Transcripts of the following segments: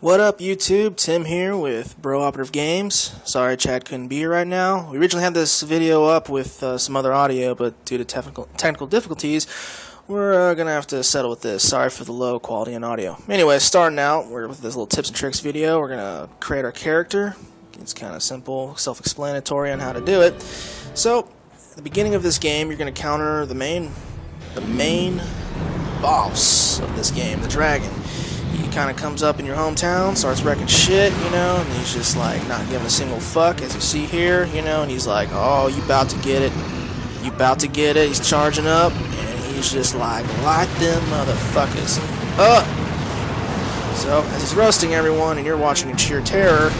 What up, YouTube? Tim here with BroOperativeGames. Sorry Chad couldn't be here right now. We originally had this video up with some other audio, but due to technical difficulties, we're going to have to settle with this. Sorry for the low quality in audio. Anyway, starting out, we're with this little tips and tricks video. We're going to create our character. It's kind of simple, self-explanatory on how to do it. So, at the beginning of this game, you're going to counter the main boss of this game, the dragon. He kind of comes up in your hometown, starts wrecking shit, you know, and he's just like not giving a single fuck, as you see here, you know, and he's like, oh, you about to get it, you about to get it. He's charging up, and he's just like, light them motherfuckers up. So as he's roasting everyone, and you're watching in sheer terror,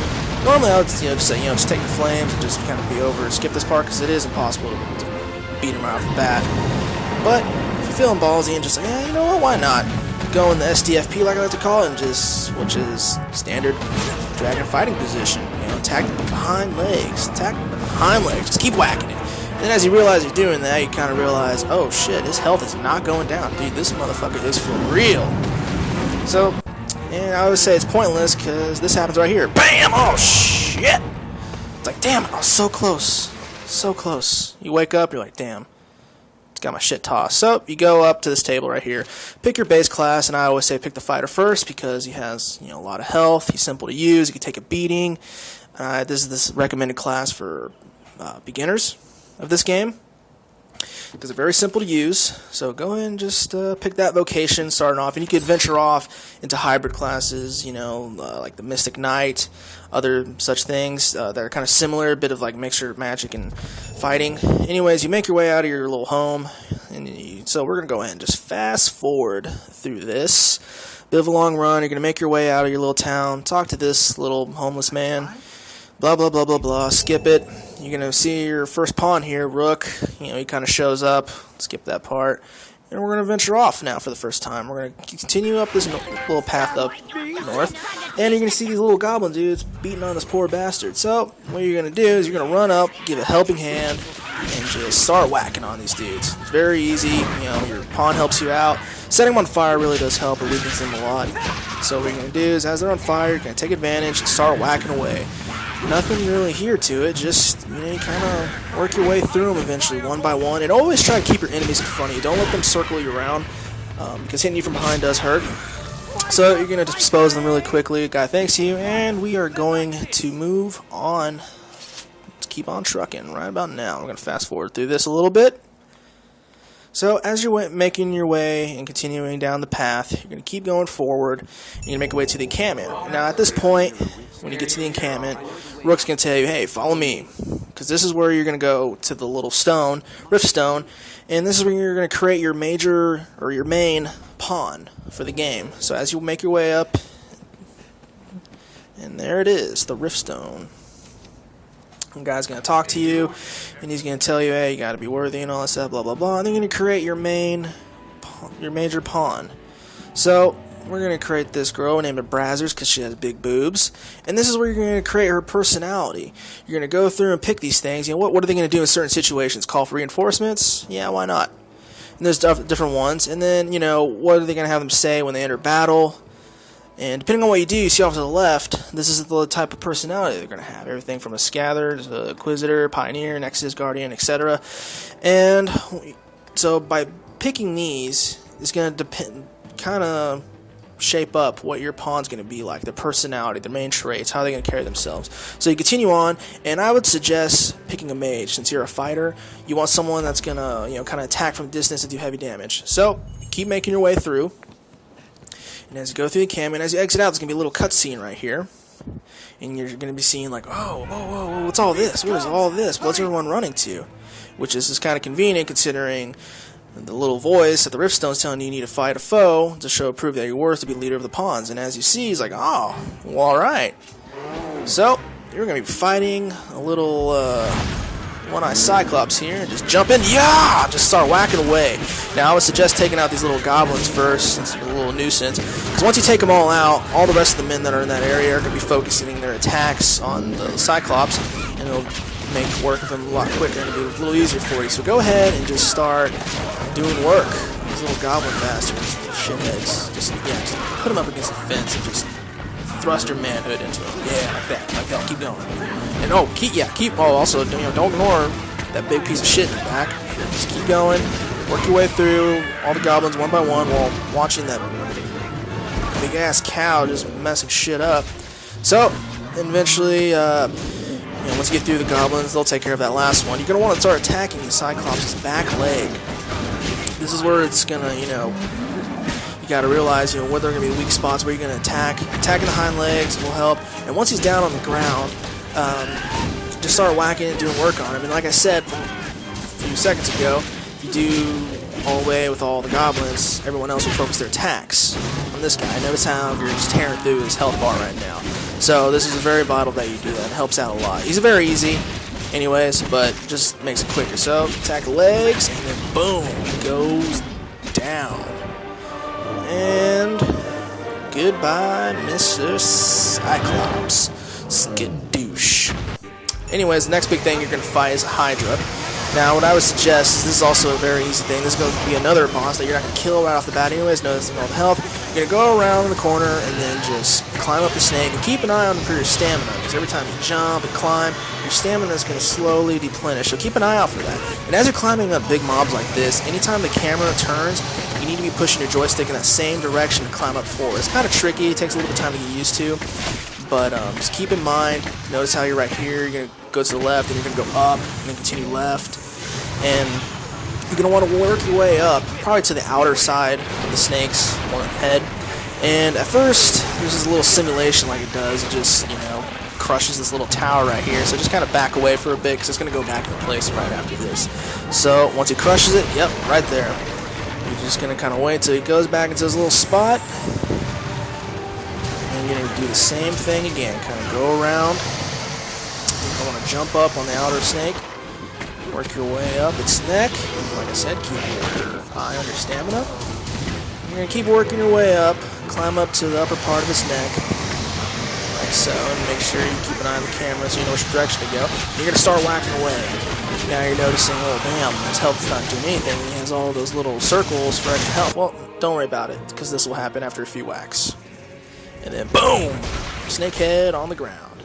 normally I would just say, just take the flames and just kind of be over and skip this part, because it is impossible to beat him right off the bat. But if you're feeling ballsy and just like, yeah, you know what, why not? Go in the SDFP, like I like to call it, and which is standard dragon fighting position. Attack the behind legs. Attack the behind legs. Just keep whacking it. And then as you realize you're doing that, you kind of realize, oh shit, his health is not going down. Dude, this motherfucker is for real. So, and I would say it's pointless, because this happens right here. BAM! Oh shit! It's like, damn, I was so close. So close. You wake up, you're like, damn. Got my shit tossed. So you go up to this table right here, pick your base class, and I always say pick the fighter first because he has a lot of health. He's simple to use. He can take a beating. This is the recommended class for beginners of this game because they're very simple to use. So go ahead and just pick that vocation starting off, and you could venture off into hybrid classes, like the Mystic Knight, other such things that are kind of similar, a bit of like mixture of magic and fighting. Anyways, you make your way out of your little home, and so we're going to go ahead and just fast forward through this. Bit of a long run. You're going to make your way out of your little town, talk to this little homeless man, blah, blah, blah, blah, blah, skip it. You're going to see your first pawn here, Rook. He kind of shows up, skip that part. And we're going to venture off now for the first time. We're going to continue up this little path up north. And you're going to see these little goblin dudes beating on this poor bastard. So, what you're going to do is you're going to run up, give a helping hand, and just start whacking on these dudes. It's very easy. Your pawn helps you out. Setting them on fire really does help. It weakens them a lot. So what you're going to do is, as they're on fire, you're going to take advantage and start whacking away. Nothing really here to it, just, you kind of work your way through them eventually, one by one, and always try to keep your enemies in front of you. Don't let them circle you around, because hitting you from behind does hurt. So you're going to dispose of them really quickly. Guy thanks you, and we are going to move on. Let's keep on trucking right about now. We're going to fast forward through this a little bit. So as you're making your way and continuing down the path, you're going to keep going forward. You're going to make your way to the encampment. Now at this point, when you get to the encampment, Rook's going to tell you, hey, follow me. Because this is where you're going to go to the little stone, Rift Stone, and this is where you're going to create your your main pawn for the game. So as you make your way up, and there it is, the Rift Stone. The guy's going to talk to you, and he's going to tell you, hey, you got to be worthy and all that stuff, blah, blah, blah. And then you're going to create your major pawn. So we're going to create this girl named Brazzers because she has big boobs. And this is where you're going to create her personality. You're going to go through and pick these things. What are they going to do in certain situations? Call for reinforcements? Yeah, why not? And there's different ones. And then, what are they going to have them say when they enter battle? And depending on what you do, you see off to the left, this is the type of personality they're going to have. Everything from a Scather to Inquisitor, Pioneer, Nexus, Guardian, etc. And so by picking these, it's going to kind of shape up what your pawn's going to be like, their personality, their main traits, how they're going to carry themselves. So you continue on, and I would suggest picking a mage. Since you're a fighter, you want someone that's going to kind of attack from a distance and do heavy damage. So keep making your way through. And as you go through the encampment, as you exit out, there's going to be a little cutscene right here. And you're going to be seeing like, oh, whoa, what's all this? What is all this? What's everyone running to? Which is just kind of convenient considering the little voice at the Riftstone's telling you need to fight a foe to prove that you're worth to be leader of the pawns. And as you see, he's like, oh, well, alright. So, you're going to be fighting a little one-eyed Cyclops here, and just jump in, yeah! Just start whacking away. Now, I would suggest taking out these little goblins first, since they're a little nuisance. Because once you take them all out, all the rest of the men that are in that area are going to be focusing their attacks on the Cyclops, and it'll make work of them a lot quicker and it'll be a little easier for you. So go ahead and just start doing work. These little goblin bastards, shitheads, just put them up against the fence and just thrust your manhood into him. Yeah, like that. Keep going. And also, don't ignore that big piece of shit in the back. Just keep going. Work your way through all the goblins one by one while watching that big ass cow just messing shit up. So, eventually, once you get through the goblins, they'll take care of that last one. You're going to want to start attacking Cyclops' back leg. This is where it's going to, you got to realize, where there are going to be weak spots where you're going to attack. Attacking the hind legs will help. And once he's down on the ground, just start whacking and doing work on him. And like I said a few seconds ago, if you do all the way with all the goblins, everyone else will focus their attacks on this guy. Notice how you're just tearing through his health bar right now. So this is very vital that you do that. It helps out a lot. He's very easy anyways, but just makes it quicker. So attack the legs, and then boom, he goes down. And goodbye, Mr. Cyclops. Skadoosh. Anyways, the next big thing you're going to fight is a Hydra. Now, what I would suggest is this is also a very easy thing. This is going to be another boss that you're not going to kill right off the bat anyways, noticing all the health. You're going to go around the corner and then just climb up the snake and keep an eye on for your stamina, because every time you jump and climb, your stamina is going to slowly deplenish, so keep an eye out for that. And as you're climbing up big mobs like this, anytime the camera turns, you need to be pushing your joystick in that same direction to climb up forward. It's kind of tricky, it takes a little bit of time to get used to, but just keep in mind, notice how you're right here, you're going to go to the left, and you're going to go up, and then continue left. And you're going to want to work your way up, probably to the outer side of the snake's head. And at first, there's this little simulation like it does. It just, crushes this little tower right here. So just kind of back away for a bit, because it's going to go back into place right after this. So once he crushes it, yep, right there. You're just going to kind of wait till he goes back into his little spot. And you're going to do the same thing again. Kind of go around. You're going to jump up on the outer snake. Work your way up its neck. Like I said, keep your eye on your stamina. You're going to keep working your way up, climb up to the upper part of its neck, like so, and make sure you keep an eye on the camera so you know which direction to go. You're going to start whacking away. Now you're noticing, oh damn, his health's not doing anything. He has all those little circles for extra health. Well, don't worry about it, because this will happen after a few whacks. And then, boom! Snakehead on the ground.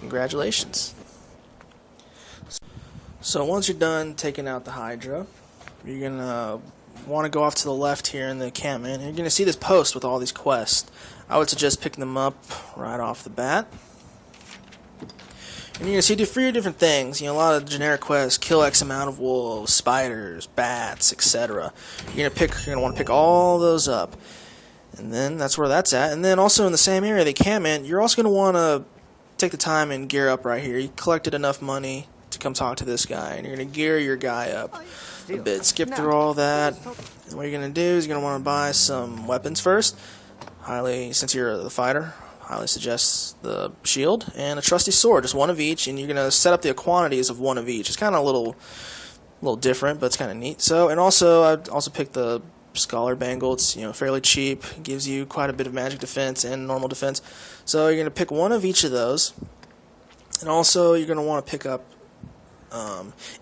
Congratulations. So once you're done taking out the Hydra, you're going to want to go off to the left here in the encampment, and you're going to see this post with all these quests. I would suggest picking them up right off the bat. And you're going to see 3 different things. A lot of generic quests, kill X amount of wolves, spiders, bats, etc. You're going to want to pick all those up. And then that's where that's at. And then also in the same area, the encampment, you're also going to want to take the time and gear up right here. You collected enough money to come talk to this guy, and you're going to gear your guy up a bit. Skip through all that, and what you're going to do is you're going to want to buy some weapons first. Since you're the fighter, highly suggest the shield and a trusty sword, just one of each, and you're going to set up the quantities of one of each. It's kind of a little different, but it's kind of neat. So, and also I'd also pick the Scholar Bangle. It's fairly cheap, it gives you quite a bit of magic defense and normal defense. So you're going to pick one of each of those, and also you're going to want to pick up,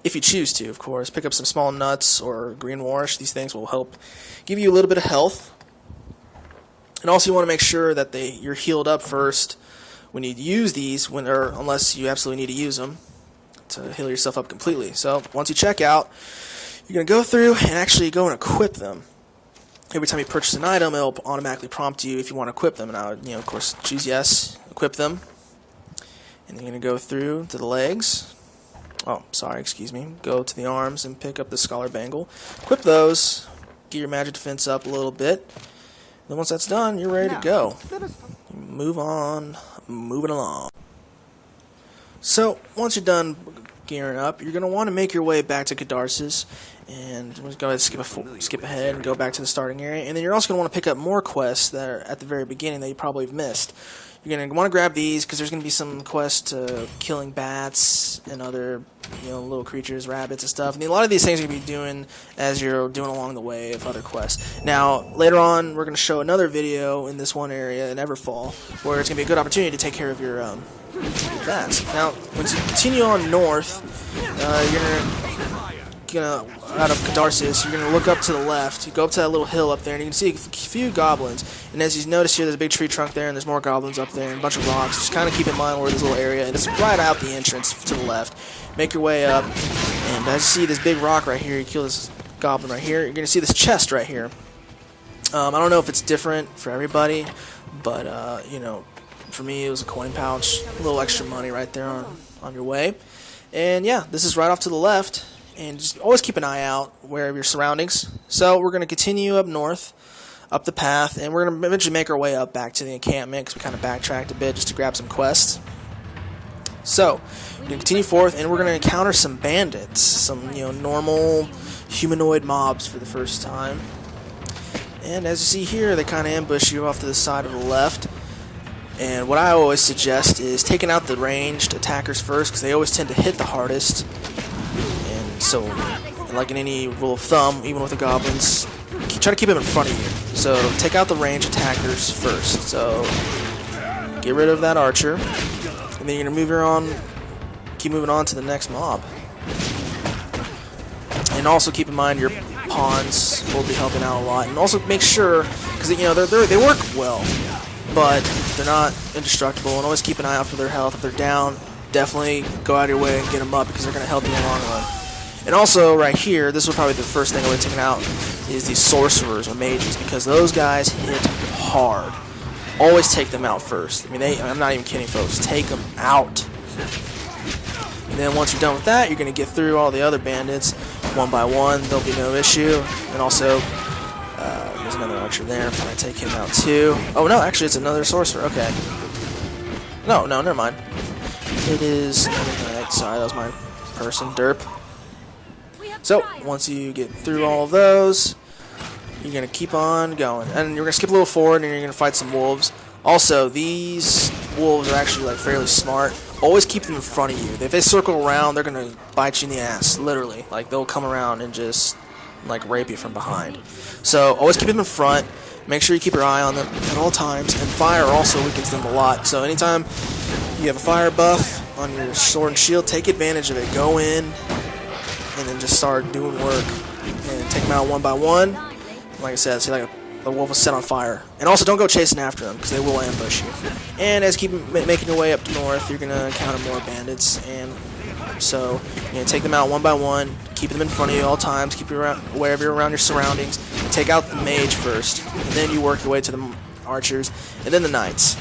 if you choose to, of course, pick up some small nuts or green warish. These things will help give you a little bit of health. And also you want to make sure that you're healed up first when you use these, unless you absolutely need to use them to heal yourself up completely. So once you check out, you're going to go through and actually go and equip them. Every time you purchase an item, it'll automatically prompt you if you want to equip them. And I would, of course, choose yes, equip them. And you're going to go through to the legs. Oh, sorry, excuse me. Go to the arms and pick up the Scholar Bangle. Equip those. Get your magic defense up a little bit. Then once that's done, you're ready to go. Move on. Moving along. So, once you're done gearing up, you're going to want to make your way back to Cadarsis. And we'll go ahead and skip ahead and go back to the starting area. And then you're also going to want to pick up more quests that are at the very beginning that you probably have missed. You're going to want to grab these because there's going to be some quests to killing bats and other little creatures, rabbits and stuff. And a lot of these things you're going to be doing as you're doing along the way of other quests. Now, later on, we're going to show another video in this one area in Everfall where it's going to be a good opportunity to take care of your bats. Now, once you continue on north, you're going to out of Cadarsis, you're gonna look up to the left. You go up to that little hill up there, and you can see a few goblins. And as you notice here, there's a big tree trunk there, and there's more goblins up there, and a bunch of rocks. Just kind of keep in mind where this little area, and it's right out the entrance to the left. Make your way up, and as you see this big rock right here, you kill this goblin right here. You're gonna see this chest right here. I don't know if it's different for everybody, but you know, for me it was a coin pouch, a little extra money right there on your way. And yeah, this is right off to the left, and just always keep an eye out where your surroundings. So we're going to continue up north, up the path, and we're going to eventually make our way up back to the encampment, because we kind of backtracked a bit just to grab some quests. So we're going to continue forth, and we're going to encounter some bandits, some normal humanoid mobs for the first time. And as you see here, they kind of ambush you off to the side of the left. And what I always suggest is taking out the ranged attackers first, because they always tend to hit the hardest. And so, like in any rule of thumb, even with the goblins, try to keep them in front of you. So take out the ranged attackers first. So get rid of that archer, and then you're gonna keep moving on to the next mob. And also keep in mind your pawns will be helping out a lot. And also make sure, because they work well, but they're not indestructible, and always keep an eye out for their health. If they're down, definitely go out of your way and get them up, because they're going to help you in the long run. And also, right here, this was probably the first thing I would have taken out, is these sorcerers or mages, because those guys hit hard. Always take them out first. I mean, I'm not even kidding, folks. Take them out. And then once you're done with that, you're going to get through all the other bandits one by one. There'll be no issue. And also, there's another archer there. I'm going to take him out too. Oh, no, actually, it's another sorcerer. Okay. No, never mind. It is... Sorry, that was my person. Derp. So, once you get through all of those, you're going to keep on going. And you're going to skip a little forward, and you're going to fight some wolves. Also, these wolves are actually fairly smart. Always keep them in front of you. If they circle around, they're going to bite you in the ass, literally. They'll come around and just rape you from behind. So always keep them in front. Make sure you keep your eye on them at all times. And fire also weakens them a lot. So anytime you have a fire buff on your sword and shield, take advantage of it. Go in and then just start doing work and take them out one by one. Like I said, see, the wolf is set on fire. And also don't go chasing after them, because they will ambush you. And as you keep making your way up north, you're going to encounter more bandits. And so you're going to take them out one by one. Keep them in front of you at all times. Keep wherever you're around your surroundings. Take out the mage first, and then you work your way to the archers, and then the knights.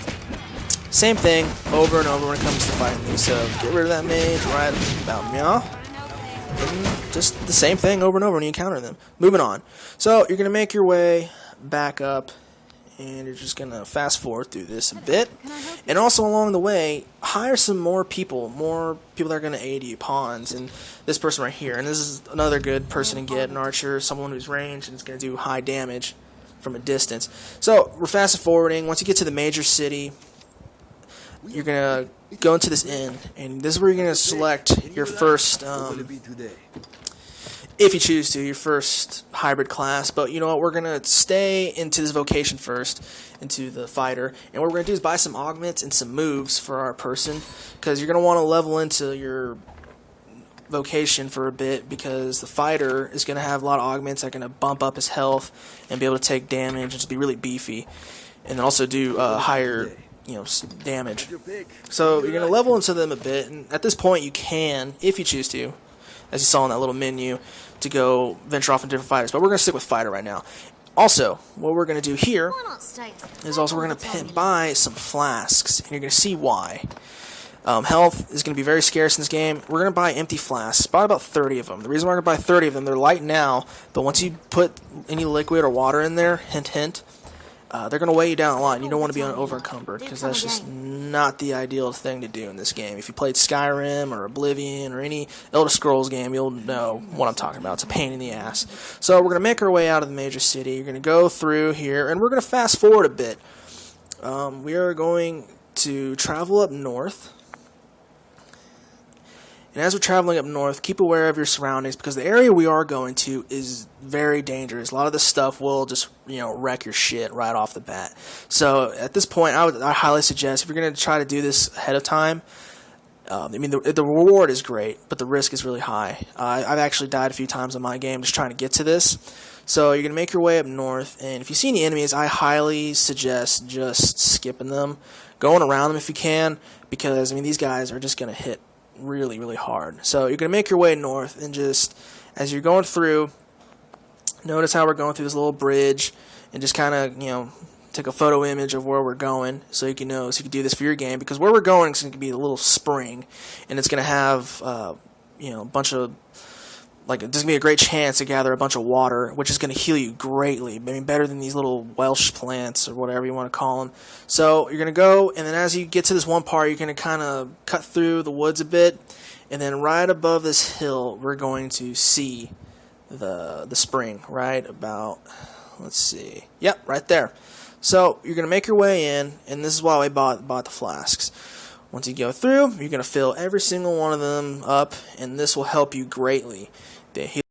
Same thing over and over when it comes to fighting these. So get rid of that mage right about now. And just the same thing over and over when you encounter them. Moving on. So you're going to make your way back up, and you're just going to fast forward through this a bit. And also along the way, hire some more people that are going to aid you, pawns, and this person right here. And this is another good person to get, an archer, someone who's ranged and is going to do high damage from a distance. So we're fast forwarding. Once you get to the major city, you're going to go into this inn, and this is where you're going to select your first, if you choose to, your first hybrid class. But you know what, we're going to stay into this vocation first, into the fighter. And what we're going to do is buy some augments and some moves for our person, because you're going to want to level into your vocation for a bit, because the fighter is going to have a lot of augments that are going to bump up his health and be able to take damage and just be really beefy. And then also do higher damage. So you're going to level into them a bit, and at this point you can, if you choose to, as you saw in that little menu, to go venture off in different fighters. But we're going to stick with fighter right now. Also, what we're going to do here is also we're going to buy some flasks, and you're going to see why. Health is going to be very scarce in this game. We're going to buy empty flasks, buy about 30 of them. The reason why we're going to buy 30 of them, they're light now, but once you put any liquid or water in there, hint hint, they're going to weigh you down a lot, and you don't want to be over-encumbered, because that's just not the ideal thing to do in this game. If you played Skyrim or Oblivion or any Elder Scrolls game, you'll know what I'm talking about. It's a pain in the ass. So we're going to make our way out of the major city. You're going to go through here, and we're going to fast forward a bit. We are going to travel up north. And as we're traveling up north, keep aware of your surroundings, because the area we are going to is very dangerous. A lot of this stuff will just, wreck your shit right off the bat. So at this point, I highly suggest, if you're going to try to do this ahead of time, I mean, the reward is great, but the risk is really high. I've actually died a few times in my game just trying to get to this. So you're going to make your way up north, and if you see any enemies, I highly suggest just skipping them, going around them if you can, because, I mean, these guys are just going to hit really, really hard. So you're going to make your way north, and just, as you're going through, notice how we're going through this little bridge, and just kind of, you know, take a photo image of where we're going, so you can know, so you can do this for your game, because where we're going is going to be a little spring, and it's going to have, you know, a bunch of, like, there's going to be a great chance to gather a bunch of water, which is going to heal you greatly. I mean, better than these little Welsh plants or whatever you want to call them. So you're going to go, and then as you get to this one part, you're going to kind of cut through the woods a bit, and then right above this hill, we're going to see the spring, right about, let's see, yep, right there. So you're going to make your way in, and this is why we bought the flasks. Once you go through, you're going to fill every single one of them up, and this will help you greatly. They heal